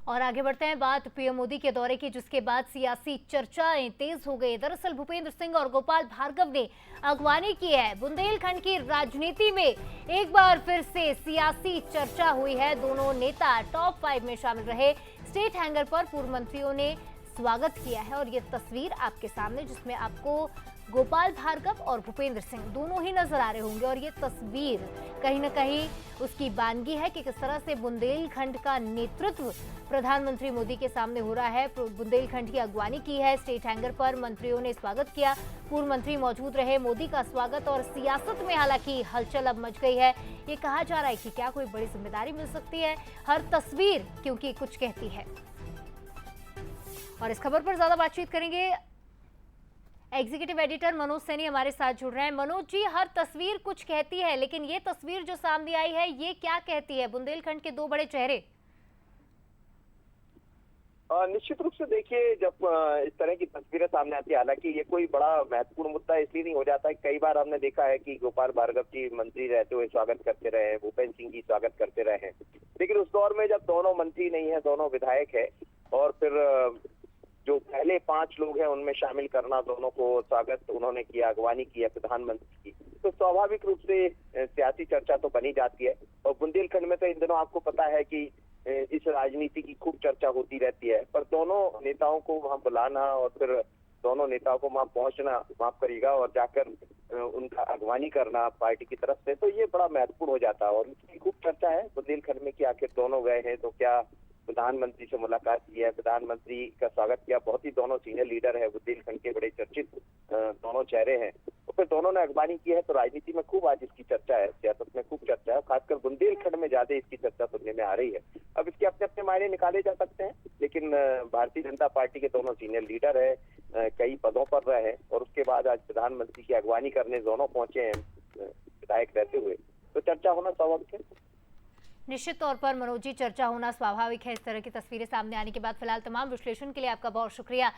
और आगे बढ़ते हैं बात पीएम मोदी के दौरे की, जिसके बाद सियासी चर्चाएं तेज हो गई। दरअसल भूपेंद्र सिंह और गोपाल भार्गव ने अगवानी की है। बुंदेलखंड की राजनीति में एक बार फिर से सियासी चर्चा हुई है। दोनों नेता टॉप 5 में शामिल रहे। स्टेट हैंगर पर पूर्व मंत्रियों ने स्वागत किया है और ये तस्वीर आपके सामने, जिसमें आपको गोपाल भार्गव और भूपेंद्र सिंह दोनों ही नजर आ रहे होंगे। और ये तस्वीर कहीं ना कहीं उसकी बानगी है कि किस तरह से बुंदेलखंड का नेतृत्व प्रधानमंत्री मोदी के सामने हो रहा है। बुंदेलखंड की अगवानी की है। स्टेट हैंगर पर मंत्रियों ने स्वागत किया। पूर्व मंत्री मौजूद रहे। मोदी का स्वागत। और सियासत में हालांकि हलचल अब मच गई है। ये कहा जा रहा है कि क्या कोई बड़ी जिम्मेदारी मिल सकती है। हर तस्वीर क्योंकि कुछ कहती है। और इस खबर पर ज्यादा बातचीत करेंगे। एग्जीक्यूटिव एडिटर मनोज सैनी हमारे साथ जुड़ रहे हैं। मनोज जी, हर तस्वीर कुछ कहती है, लेकिन ये तस्वीर जो सामने आई है ये क्या कहती है? बुंदेलखंड के दो बड़े चेहरे। निश्चित रूप से देखिए, जब इस तरह की तस्वीरें सामने आती है, हालांकि ये कोई बड़ा महत्वपूर्ण मुद्दा इसलिए नहीं हो जाता है। कई बार हमने देखा है कि गोपाल भार्गव जी मंत्री रहते हुए स्वागत करते रहे हैं, भूपेंद्र सिंह जी स्वागत करते रहे हैं। लेकिन उस दौर में जब दोनों मंत्री नहीं है, दोनों विधायक है, और फिर जो पहले 5 लोग हैं उनमें शामिल करना, दोनों को स्वागत उन्होंने किया, अगवानी की है प्रधानमंत्री की, तो स्वाभाविक रूप से सियासी चर्चा तो बनी जाती है। और बुंदेलखंड में तो इन दिनों आपको पता है कि इस राजनीति की खूब चर्चा होती रहती है। पर दोनों नेताओं को वहां बुलाना और फिर दोनों नेताओं को वहां पहुंचना, माफ करिएगा, और जाकर उनका अगवानी करना पार्टी की तरफ से, तो ये बड़ा महत्वपूर्ण हो जाता है। और इसकी खूब चर्चा है बुंदेलखंड में कि आखिर दोनों गए हैं तो क्या प्रधानमंत्री से मुलाकात की है, प्रधानमंत्री का स्वागत किया। बहुत ही दोनों सीनियर लीडर है, बुंदेलखंड के बड़े चर्चित दोनों चेहरे हैं। तो फिर दोनों ने अगवानी की है, तो राजनीति में खूब आज इसकी चर्चा है, सियासत में खूब चर्चा है। खासकर बुंदेलखंड में ज्यादा इसकी चर्चा सुनने में आ रही है। अब इसके अपने अपने मायने निकाले जा सकते हैं, लेकिन भारतीय जनता पार्टी के दोनों सीनियर लीडर है, कई पदों पर रहे हैं, और उसके बाद आज प्रधानमंत्री की अगवानी करने दोनों पहुंचे हैं विधायक रहते हुए, तो चर्चा होना स्वाभाविक है। निश्चित तौर पर मनोज जी, चर्चा होना स्वाभाविक है इस तरह की तस्वीरें सामने आने के बाद। फिलहाल तमाम विश्लेषण के लिए आपका बहुत शुक्रिया।